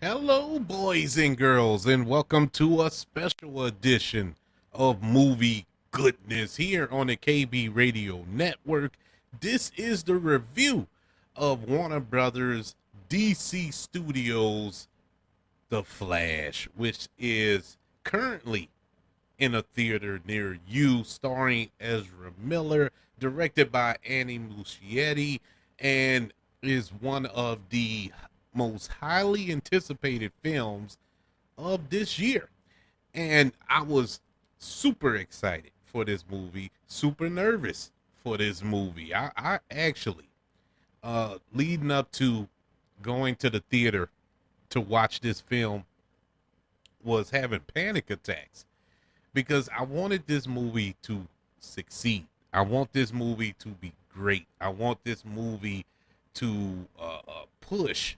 Hello, boys and girls, and welcome to a special edition of Movie Goodness here on the KB Radio Network. This is the review of Warner Brothers DC Studios' The Flash, which is currently in a theater near you, starring Ezra Miller, directed by Annie Muschietti, and is one of the most highly anticipated films of this year. And I was super excited for this movie, super nervous for this movie. I actually, leading up to going to the theater to watch this film, was having panic attacks because I wanted this movie to succeed. I want this movie to be great. I want this movie to push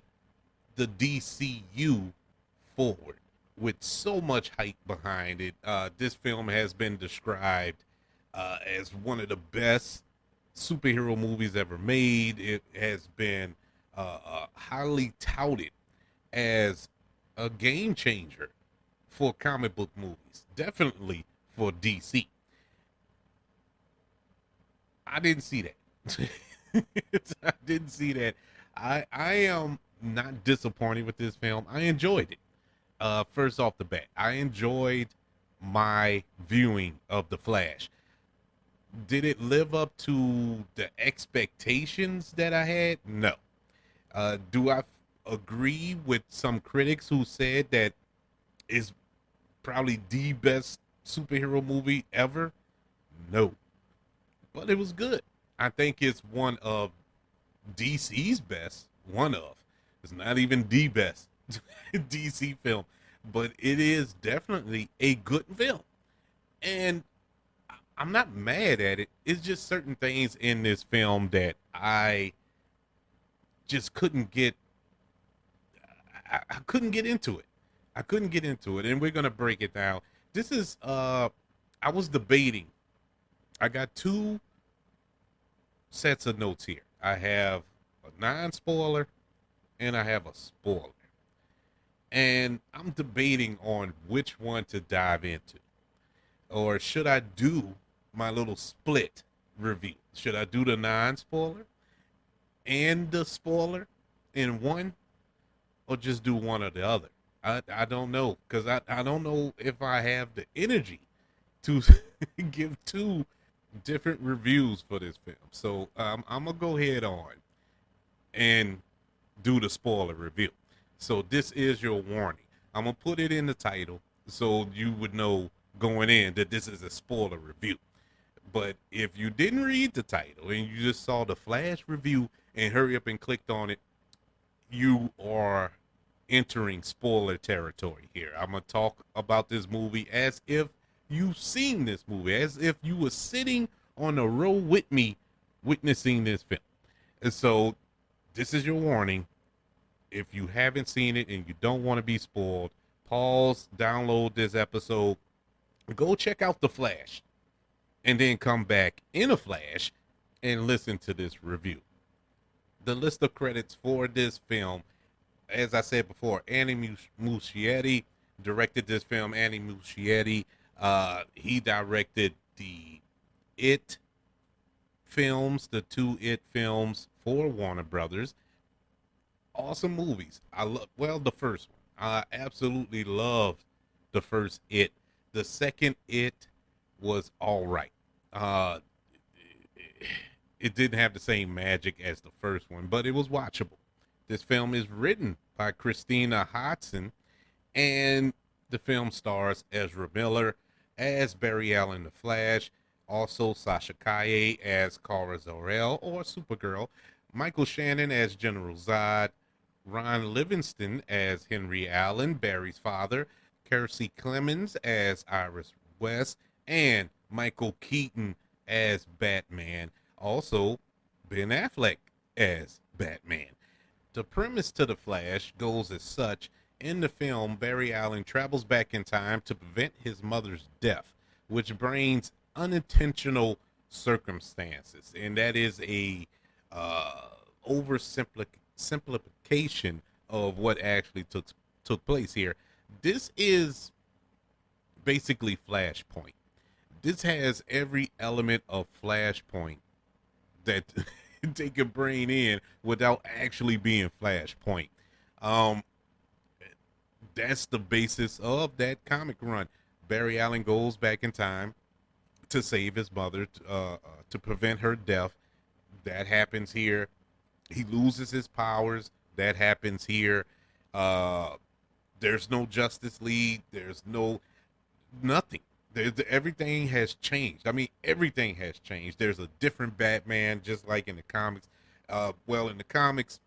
the DCU forward with so much hype behind it. This film has been described as one of the best superhero movies ever made. It has been highly touted as a game changer for comic book movies, definitely for DC. I didn't see that. I didn't see that. I am not disappointed with this film. I enjoyed it. First off the bat, I enjoyed my viewing of The Flash. Did it live up to the expectations that I had? No. Do I agree with some critics who said that it's probably the best superhero movie ever? No. But it was good. I think it's one of DC's best. One of. It's not even the best DC film, but it is definitely a good film. And I'm not mad at it. It's just certain things in this film that I just couldn't get. I couldn't get into it. I couldn't get into it, and we're gonna break it down. This is. I was debating. I got two sets of notes here. I have a non-spoiler and I have a spoiler. And I'm debating on which one to dive into. Or should I do my little split review? Should I do the non-spoiler and the spoiler in one, or just do one or the other? I don't know, because I don't know if I have the energy to give two different reviews for this film. So I'm gonna go ahead on and do the spoiler review. So this is your warning. I'm gonna put it in the title so you would know going in that this is a spoiler review. But if you didn't read the title and you just saw the Flash review and hurry up and clicked on it, you are entering spoiler territory here. I'm gonna talk about this movie as if you've seen this movie, as if you were sitting on a row with me witnessing this film. And so this is your warning. If you haven't seen it and you don't want to be spoiled, pause, download this episode, go check out The Flash, and then come back in a flash and listen to this review. The list of credits for this film, as I said before, Annie Muschietti directed this film. Annie Muschietti, he directed the It films, the two It films for Warner Brothers. Awesome movies. I love, well, the first one. I absolutely loved the first It. The second It was all right. Uh, it didn't have the same magic as the first one, but it was watchable. This film is written by Christina Hodson, and the film stars Ezra Miller as Barry Allen the Flash, also Sasha Calle as Kara Zor-El or Supergirl, Michael Shannon as General Zod, Ron Livingston as Henry Allen, Barry's father, Kiersey Clemens as Iris West, and Michael Keaton as Batman. Also, Ben Affleck as Batman. The premise to The Flash goes as such. In the film, Barry Allen travels back in time to prevent his mother's death, which brings unintentional circumstances. And that is a oversimplification of what actually took place here. This is basically Flashpoint. This has every element of Flashpoint that they could bring in without actually being Flashpoint. Um, that's the basis of that comic run. Barry Allen goes back in time to save his mother, to prevent her death. That happens here. He loses his powers. That happens here. Uh, there's no Justice League. There's no nothing. Everything has changed. I mean, everything has changed. There's a different Batman, just like in the comics. Well, in the comics,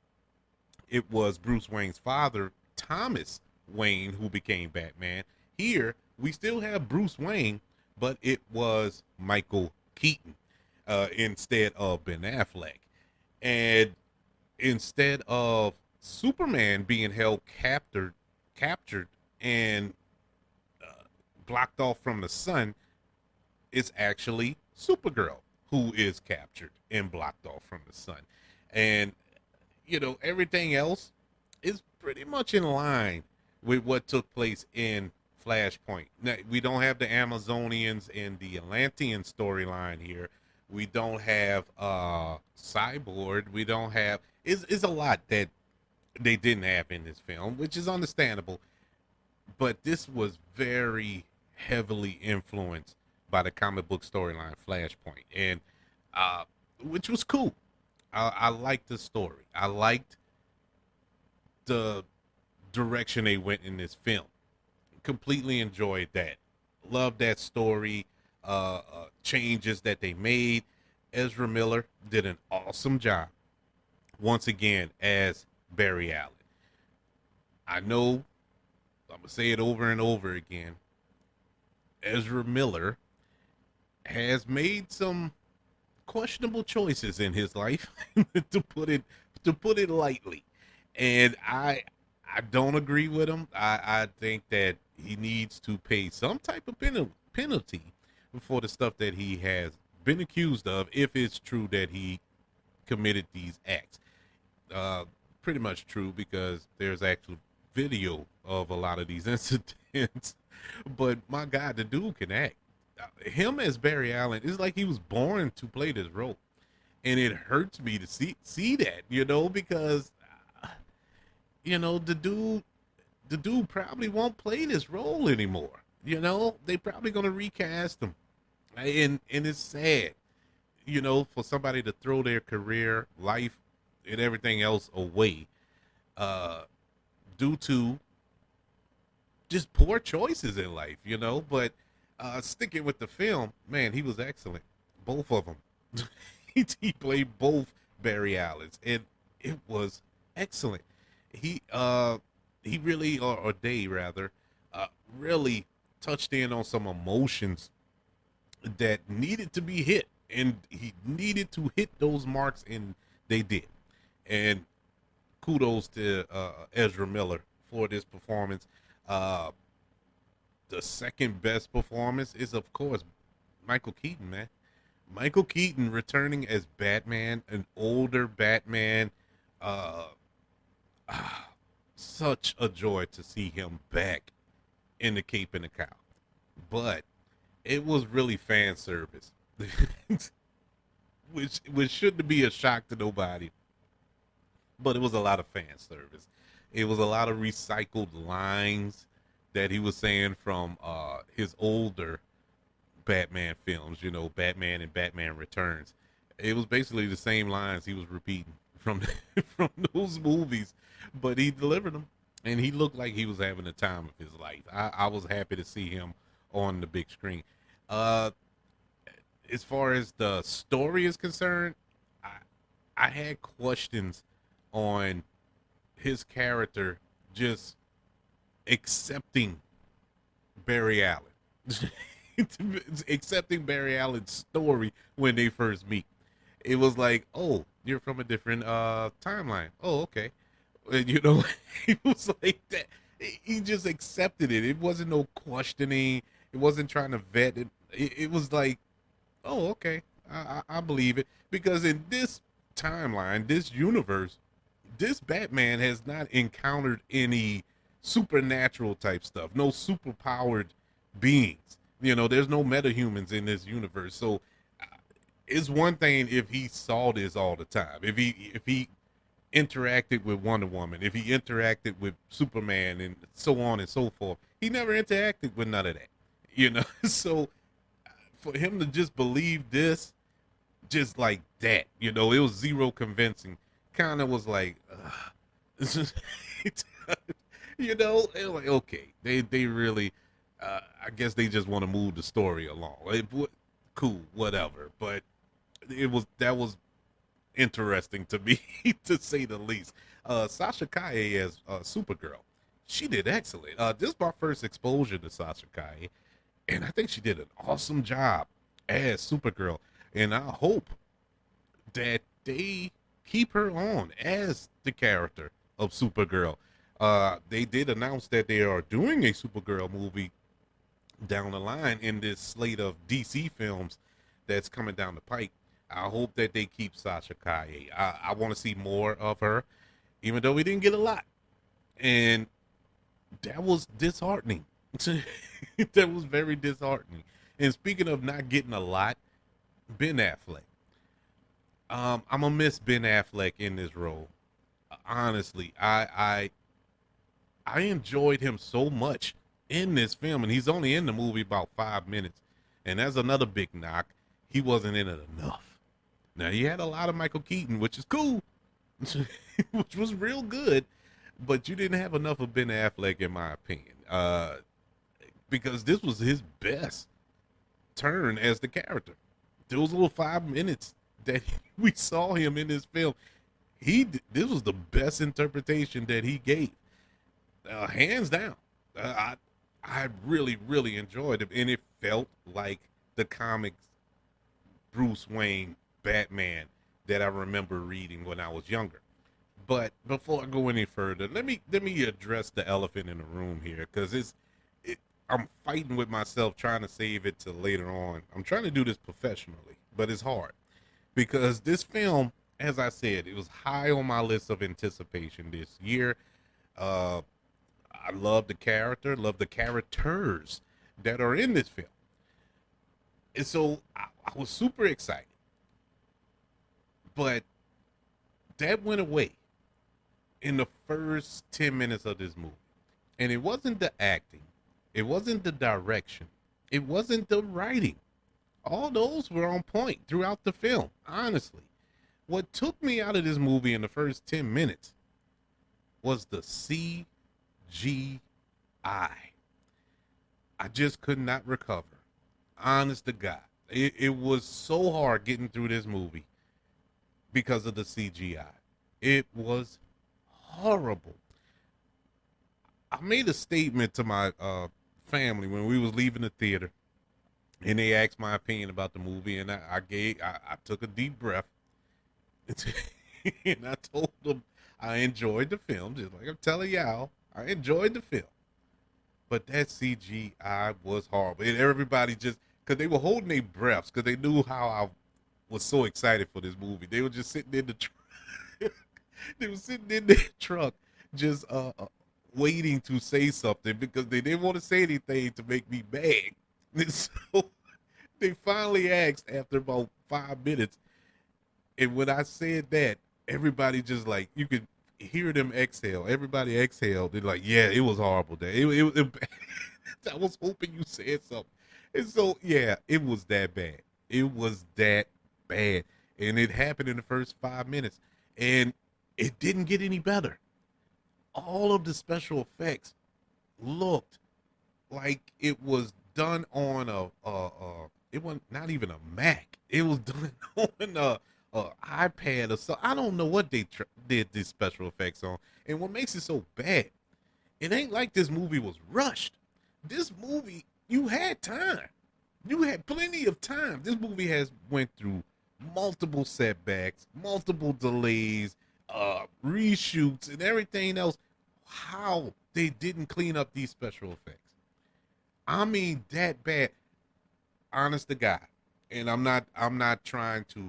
it was Bruce Wayne's father, Thomas Wayne, who became Batman. Here, we still have Bruce Wayne, but it was Michael Keaton instead of Ben Affleck. And instead of Superman being held captured and blocked off from the sun, it's actually Supergirl who is captured and blocked off from the sun. And everything else is pretty much in line with what took place in Flashpoint. Now, we don't have the Amazonians and the Atlantean storyline here. We don't have Cyborg. We don't have it's a lot that they didn't have in this film, which is understandable. But this was very heavily influenced by the comic book storyline Flashpoint, and which was cool. I liked the story. I liked the direction they went in this film. Completely enjoyed that. Loved that story. Changes that they made. Ezra Miller did an awesome job once again as Barry Allen. I know I'm gonna say it over and over again. Ezra Miller has made some questionable choices in his life, to put it lightly, and I don't agree with him. I think that he needs to pay some type of penalty for the stuff that he has been accused of, if it's true that he committed these acts. Pretty much true, because there's actual video of a lot of these incidents. But my God, the dude can act. Him as Barry Allen is like he was born to play this role, and it hurts me to see that, because the dude probably won't play this role anymore. They probably gonna recast him, and it's sad, for somebody to throw their career, life, and everything else away, due to just poor choices in life, But sticking with the film, man, he was excellent. Both of them. He played both Barry Allens, and it was excellent. He really, or they rather, really touched in on some emotions that needed to be hit, and he needed to hit those marks, and they did. And kudos to Ezra Miller for this performance. The second best performance is, of course, Michael Keaton, man. Michael Keaton returning as Batman, an older Batman. Such a joy to see him back in the cape and the cowl. But it was really fan service, which shouldn't be a shock to nobody. But it was a lot of fan service. It was a lot of recycled lines that he was saying from his older Batman films, Batman and Batman Returns. It was basically the same lines he was repeating from from those movies, but he delivered them, and he looked like he was having the time of his life. I was happy to see him on the big screen. As far as the story is concerned, I had questions on his character just accepting Barry Allen. Accepting Barry Allen's story when they first meet. It was like, oh, you're from a different timeline. Oh, okay. And, it was like that. He just accepted it. It wasn't no questioning. It wasn't trying to vet it. It was like, oh, okay. I believe it. Because in this timeline, this universe, this Batman has not encountered any supernatural type stuff, no super powered beings. There's no metahumans in this universe. So it's one thing if he saw this all the time. If he interacted with Wonder Woman, if he interacted with Superman and so on and so forth, he never interacted with none of that. So for him to just believe this just like that, it was zero convincing. Kind of was like, it was like, okay, they really, I guess they just want to move the story along. Cool, whatever. But that was interesting to me, to say the least. Sasha Kaye as Supergirl, she did excellent. This is my first exposure to Sasha Kaye, and I think she did an awesome job as Supergirl. And I hope that they keep her on as the character of Supergirl. They did announce that they are doing a Supergirl movie down the line in this slate of DC films that's coming down the pike. I hope that they keep Sasha Kaye. I want to see more of her, even though we didn't get a lot. And that was disheartening. That was very disheartening. And speaking of not getting a lot, Ben Affleck. I'm gonna miss Ben Affleck in this role. Honestly, I enjoyed him so much in this film, and he's only in the movie about 5 minutes, and that's another big knock. He wasn't in it enough. Now he had a lot of Michael Keaton, which is cool, which was real good, but you didn't have enough of Ben Affleck, in my opinion, because this was his best turn as the character. Those little 5 minutes that we saw him in this film, this was the best interpretation that he gave, hands down. I really really enjoyed it, and it felt like the comics Bruce Wayne Batman that I remember reading when I was younger. But before I go any further, let me address the elephant in the room here, because I'm fighting with myself trying to save it to later on. I'm trying to do this professionally, but it's hard because this film, as I said, it was high on my list of anticipation this year. I love the character, love the characters that are in this film. And so I was super excited. But that went away in the first 10 minutes of this movie. And it wasn't the acting, it wasn't the direction, it wasn't the writing. All those were on point throughout the film, honestly. What took me out of this movie in the first 10 minutes was the CGI. I just could not recover. Honest to God. It was so hard getting through this movie because of the CGI. It was horrible. I made a statement to my family when we was leaving the theater, and they asked my opinion about the movie, and I took a deep breath, and I told them I enjoyed the film, just like I'm telling y'all, I enjoyed the film. But that CGI was horrible, and everybody just, because they were holding their breaths, because they knew how I was so excited for this movie. They were just sitting in the truck. They were sitting in their truck, just waiting to say something because they didn't want to say anything to make me mad. And so they finally asked after about 5 minutes, and when I said that, everybody just like, you could hear them exhale. Everybody exhaled. They're like, "Yeah, it was horrible. That I was hoping you said something." And so, yeah, it was that bad. It was that bad, and it happened in the first 5 minutes, and it didn't get any better. All of the special effects looked like it was done on it was not even a Mac. It was done on a iPad or so. I don't know what they did these special effects on. And what makes it so bad, it ain't like this movie was rushed. This movie, you had time. You had plenty of time. This movie has went through multiple setbacks, multiple delays, reshoots, and everything else. How they didn't clean up these special effects? I mean, that bad. Honest to God, and I'm not trying to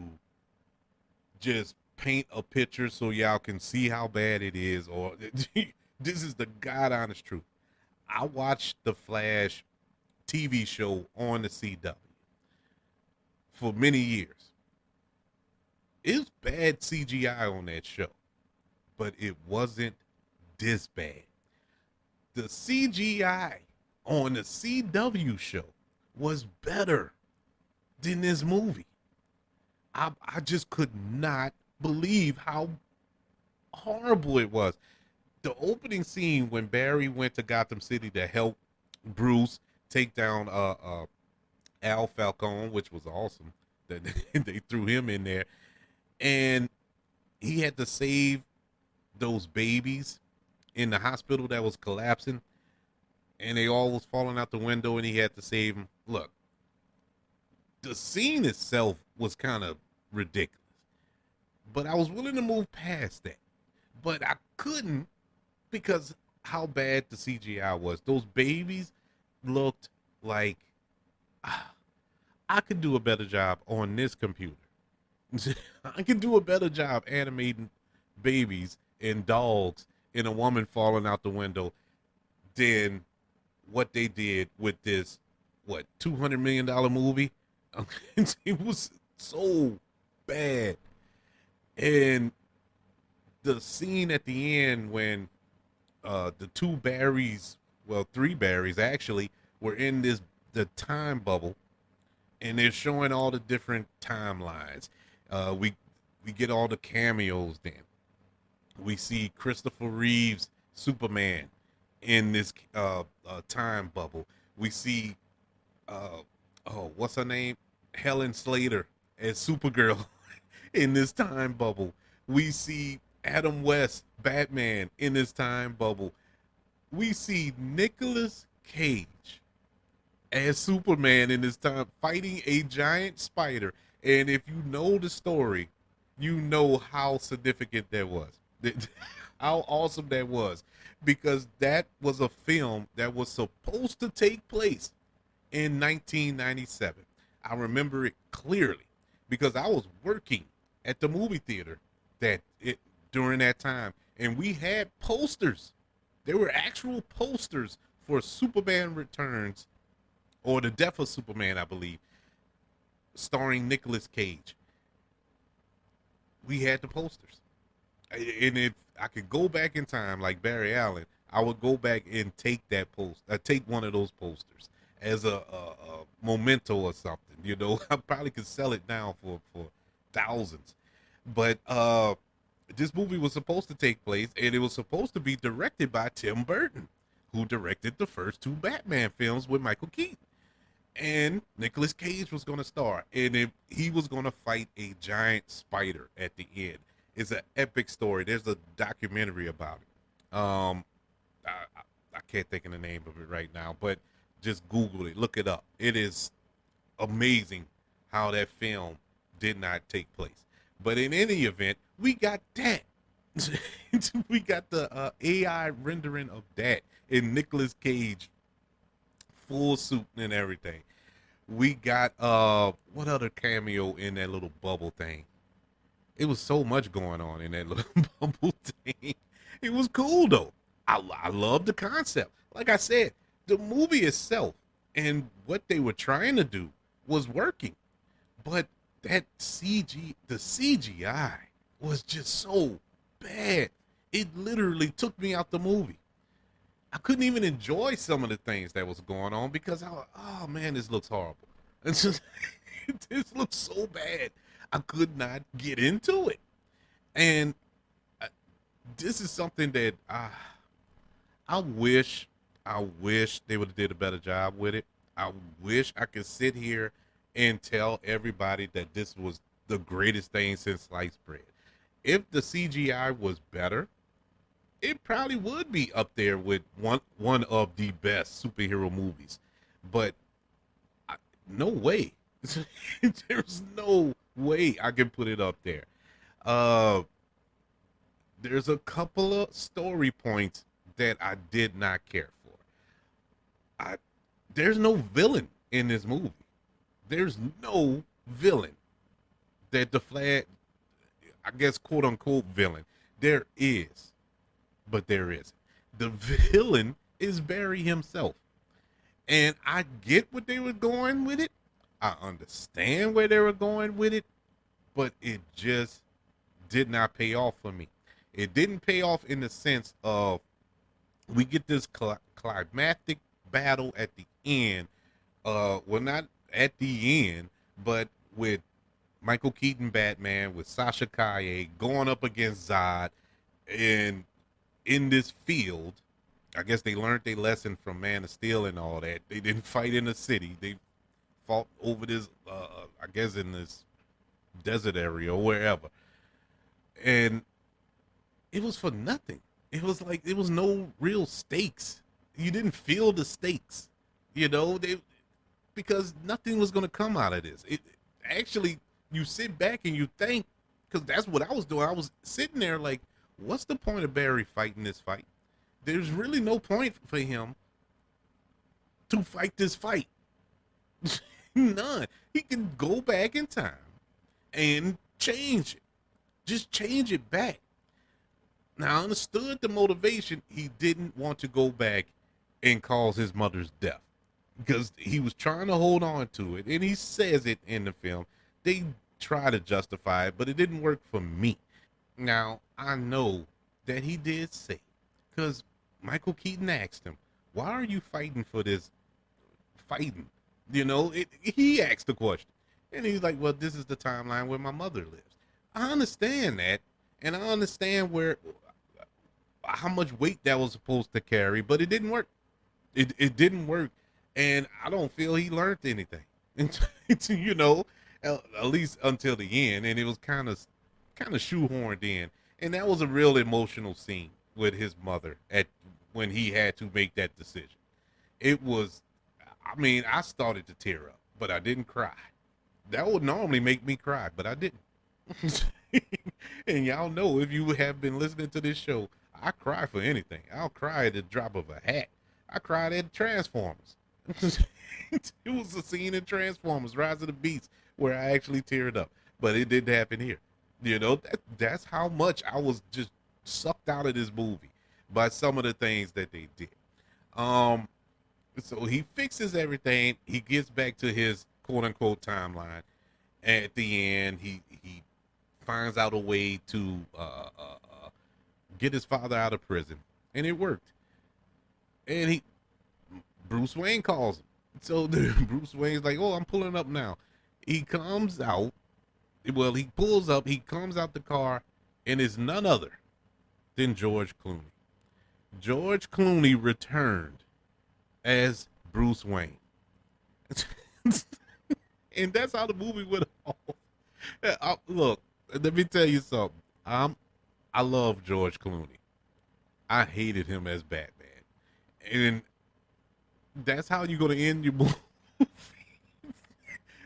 just paint a picture so y'all can see how bad it is, or This is the God honest truth. I watched the Flash TV show on the CW for many years. It's bad CGI on that show, but it wasn't this bad. The CGI on the CW show was better than this movie. I just could not believe how horrible it was. The opening scene when Barry went to Gotham City to help Bruce take down Al Falcone, which was awesome that they threw him in there, and he had to save those babies in the hospital that was collapsing, and they all was falling out the window, and he had to save them. Look, the scene itself was kind of ridiculous, but I was willing to move past that. But I couldn't because how bad the CGI was. Those babies looked like I could do a better job on this computer. I can do a better job animating babies and dogs and a woman falling out the window than what they did with this $200 million movie. It was so bad. And the scene at the end when the two Barrys, well, three Barrys actually, were in the time bubble, and they're showing all the different timelines. We get all the cameos. Then we see Christopher Reeve's Superman in this time bubble. We see what's her name, Helen Slater as Supergirl in this time bubble. We see Adam West, Batman, in this time bubble. We see Nicolas Cage as Superman in this time, fighting a giant spider. And if you know the story, you know how significant that was. How awesome that was. Because that was a film that was supposed to take place in 1997. I remember it clearly because I was working at the movie theater during that time, and we had posters. There were actual posters for Superman Returns, or The Death of Superman, I believe, starring Nicolas Cage. We had the posters. And if I could go back in time like Barry Allen, I would go back and take take one of those posters as a memento or something. I probably could sell it now for thousands. But this movie was supposed to take place, and it was supposed to be directed by Tim Burton, who directed the first two Batman films with Michael Keaton. And Nicolas Cage was going to star, and he was going to fight a giant spider at the end. It's an epic story. There's a documentary about it. I can't think of the name of it right now, but just Google it, look it up. It is amazing how that film did not take place. But in any event, we got that. We got the AI rendering of that in Nicolas Cage, full suit and everything. We got what other cameo in that little bubble thing? It was so much going on in that little bubble thing. It was cool though. I love the concept. Like I said, the movie itself and what they were trying to do was working. But the CGI was just so bad. It literally took me out the movie. I couldn't even enjoy some of the things that was going on because oh man, this looks horrible. It's just, this looks so bad. I could not get into it. And this is something that I wish they would have did a better job with it. I wish I could sit here and tell everybody that this was the greatest thing since sliced bread. If the CGI was better, it probably would be up there with one of the best superhero movies. But no way. There's no way I can put it up there. There's a couple of story points that I did not care for. There's no villain in this movie. There's no villain that the Flash, I guess, quote unquote villain. There is, but there isn't. The villain is Barry himself. And I get what they were going with it. I understand where they were going with it, but it just did not pay off for me. It didn't pay off in the sense of we get this climactic battle at the end. Well, not at the end, but with Michael Keaton Batman, with Sasha Calle going up against Zod, and in this field, I guess they learned their lesson from Man of Steel and all that. They didn't fight in the city. They fought over this, I guess, in this desert area or wherever. And it was for nothing. It was like there was no real stakes. You didn't feel the stakes, because nothing was going to come out of this. It actually, you sit back and you think, because that's what I was doing. I was sitting there like, what's the point of Barry fighting this fight? There's really no point for him to fight this fight. None. He can go back in time and change it. Just change it back. Now, I understood the motivation. He didn't want to go back and cause his mother's death because he was trying to hold on to it. And he says it in the film. They try to justify it, but it didn't work for me. Now, I know that he did say, because Michael Keaton asked him, why are you fighting for this fighting? He asked the question. And he's like, well, this is the timeline where my mother lives. I understand that. And I understand how much weight that was supposed to carry, but it didn't work. It didn't work. And I don't feel he learned anything, at least until the end. And it was kind of shoehorned in. And that was a real emotional scene with his mother when he had to make that decision. It was, I started to tear up, but I didn't cry. That would normally make me cry, but I didn't. And y'all know, if you have been listening to this show, I cry for anything. I'll cry at the drop of a hat. I cried at Transformers. It was a scene in Transformers, Rise of the Beast, where I actually teared up. But it didn't happen here. That's how much I was just sucked out of this movie by some of the things that they did. So he fixes everything. He gets back to his quote unquote timeline. At the end, he finds out a way to get his father out of prison, and it worked. And Bruce Wayne calls him. So Bruce Wayne's like, "Oh, I'm pulling up now." He comes out. Well, he pulls up. He comes out the car, and it's none other than George Clooney. George Clooney returned as Bruce Wayne. And that's how the movie went off. Look, let me tell you something. I love George Clooney. I hated him as Batman. And that's how you're going to end your movie.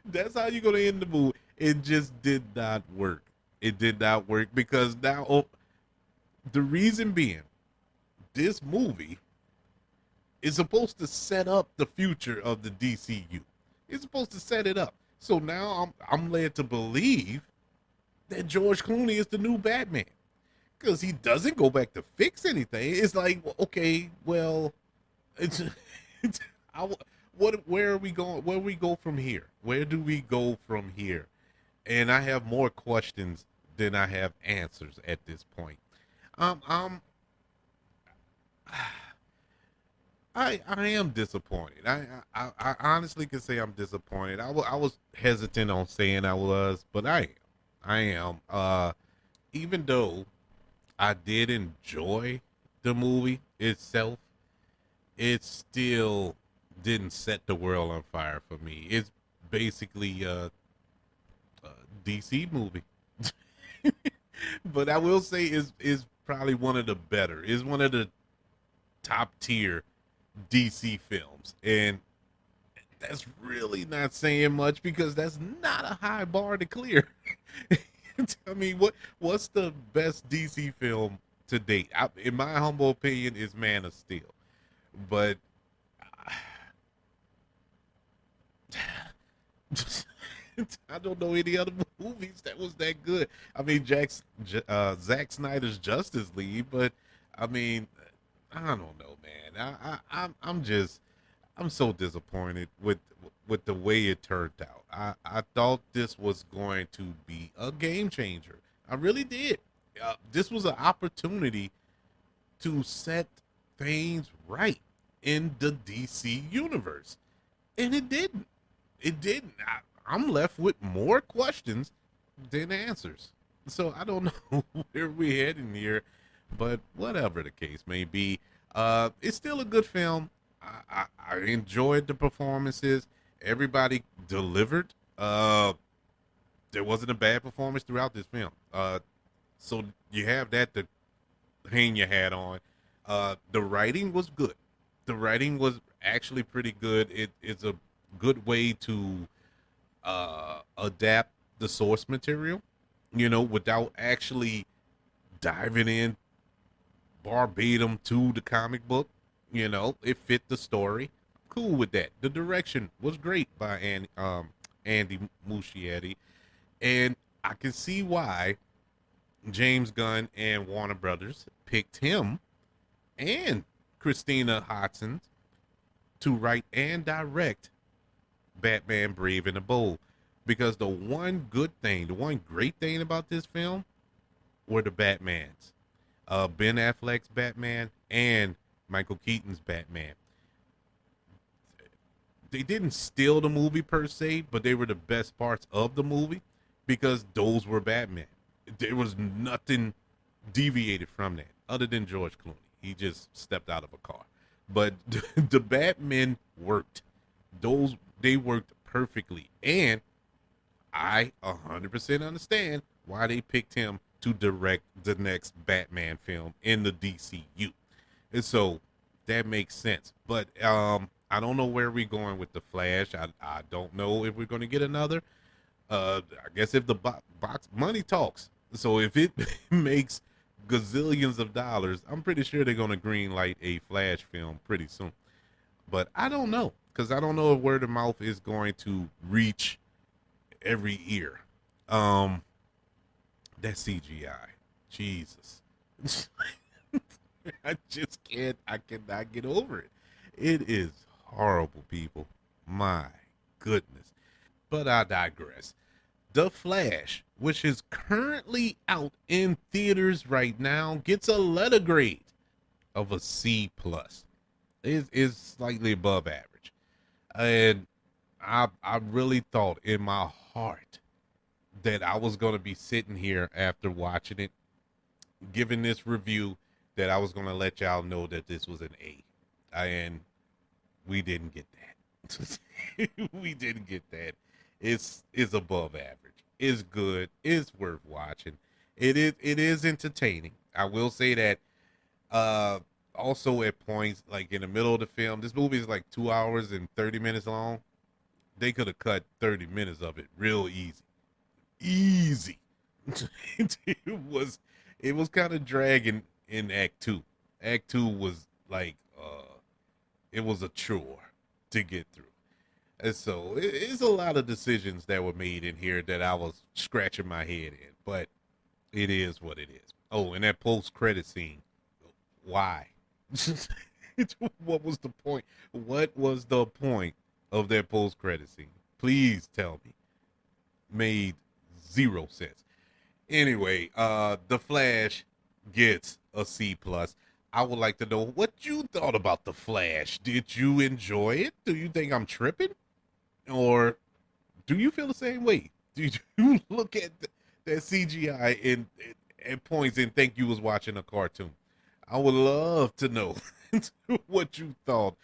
That's how you're going to end the movie. It just did not work. It did not work because now, the reason being, this movie is supposed to set up the future of the DCU. It's supposed to set it up. So now I'm led to believe that George Clooney is the new Batman because he doesn't go back to fix anything. It's like, okay, well, where are we going? Where do we go from here? Where do we go from here? And I have more questions than I have answers at this point. I am disappointed. I honestly can say I'm disappointed. I was hesitant on saying I was, but I am. Even though I did enjoy the movie itself, it still didn't set the world on fire for me. It's basically a DC movie. But I will say is probably one of the better. Is one of the top tier DC films, and that's really not saying much because that's not a high bar to clear. I mean, what's the best DC film to date? In my humble opinion, is Man of Steel, but I don't know any other movies that was that good. I mean, Zack Snyder's Justice League, but I mean, I don't know, man. I'm so disappointed with the way it turned out. I thought this was going to be a game changer. I really did. This was an opportunity to set things right in the DC universe, and it didn't. It didn't. I'm left with more questions than answers. So I don't know where we're heading here, but whatever the case may be, it's still a good film. I enjoyed the performances. Everybody delivered. There wasn't a bad performance throughout this film. So you have that to hang your hat on. The writing was good. The writing was actually pretty good. It's a good way to adapt the source material, without actually diving in verbatim to the comic book. It fit the story. Cool with that. The direction was great by Andy Muschietti, and I can see why James Gunn and Warner Brothers picked him and Christina Hodson to write and direct Batman Brave and the Bold. Because the one good thing, the one great thing about this film were the Batmans. Ben Affleck's Batman and Michael Keaton's Batman. They didn't steal the movie per se, but they were the best parts of the movie because those were Batman. There was nothing deviated from that other than George Clooney. He just stepped out of a car. But the Batmen worked. They worked perfectly. And I 100% understand why they picked him to direct the next Batman film in the DCU. And so that makes sense. But I don't know where we're going with the Flash. I don't know if we're going to get another. I guess if the box money talks. So if it makes gazillions of dollars, I'm pretty sure they're going to green light a Flash film pretty soon. But I don't know, because I don't know if word of mouth is going to reach every ear. That CGI, Jesus. I just can't. I cannot get over it. It is horrible, people. My goodness. But I digress. The Flash, which is currently out in theaters right now, gets a letter grade of a C plus. Is slightly above average, and I really thought in my heart that I was going to be sitting here after watching it, giving this review, that I was going to let y'all know that this was an A, and we didn't get that. We didn't get that. It's above average. It's good. It's worth watching. It is entertaining. I will say that. Also at points like in the middle of the film, this movie is like 2 hours and 30 minutes long. They could have cut 30 minutes of it real easy. It was kind of dragging in Act 2. Act 2 was like it was a chore to get through. And so it's a lot of decisions that were made in here that I was scratching my head in, but it is what it is. Oh, and that post-credit scene. Why? What was the point? What was the point of that post-credit scene? Please tell me. Made zero sense. Anyway, The Flash gets a C plus. I would like to know what you thought about The Flash. Did you enjoy it? Do you think I'm tripping? Or do you feel the same way? Did you look at that CGI at points and think you was watching a cartoon? I would love to know what you thought.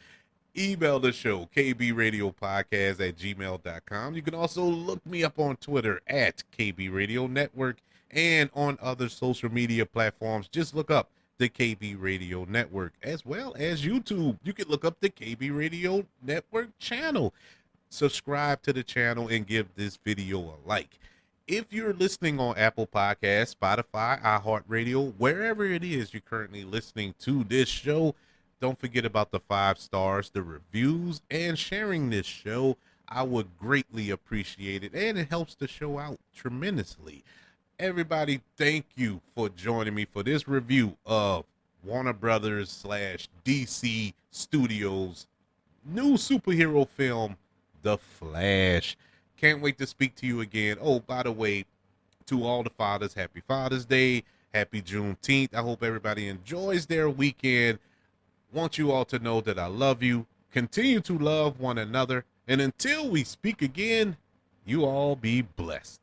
Email the show, kbradiopodcast@gmail.com. You can also look me up on Twitter at KB Radio Network and on other social media platforms. Just look up the KB Radio Network, as well as YouTube. You can look up the KB Radio Network channel. Subscribe to the channel and give this video a like. If you're listening on Apple Podcasts, Spotify, iHeartRadio, wherever it is you're currently listening to this show, don't forget about the 5 stars, the reviews, and sharing this show. I would greatly appreciate it, and it helps the show out tremendously. Everybody, thank you for joining me for this review of Warner Brothers slash DC Studios new superhero film, The Flash. Can't wait to speak to you again. Oh, by the way, to all the fathers, happy Father's Day, happy Juneteenth. I hope everybody enjoys their weekend. Want you all to know that I love you. Continue to love one another. And until we speak again, you all be blessed.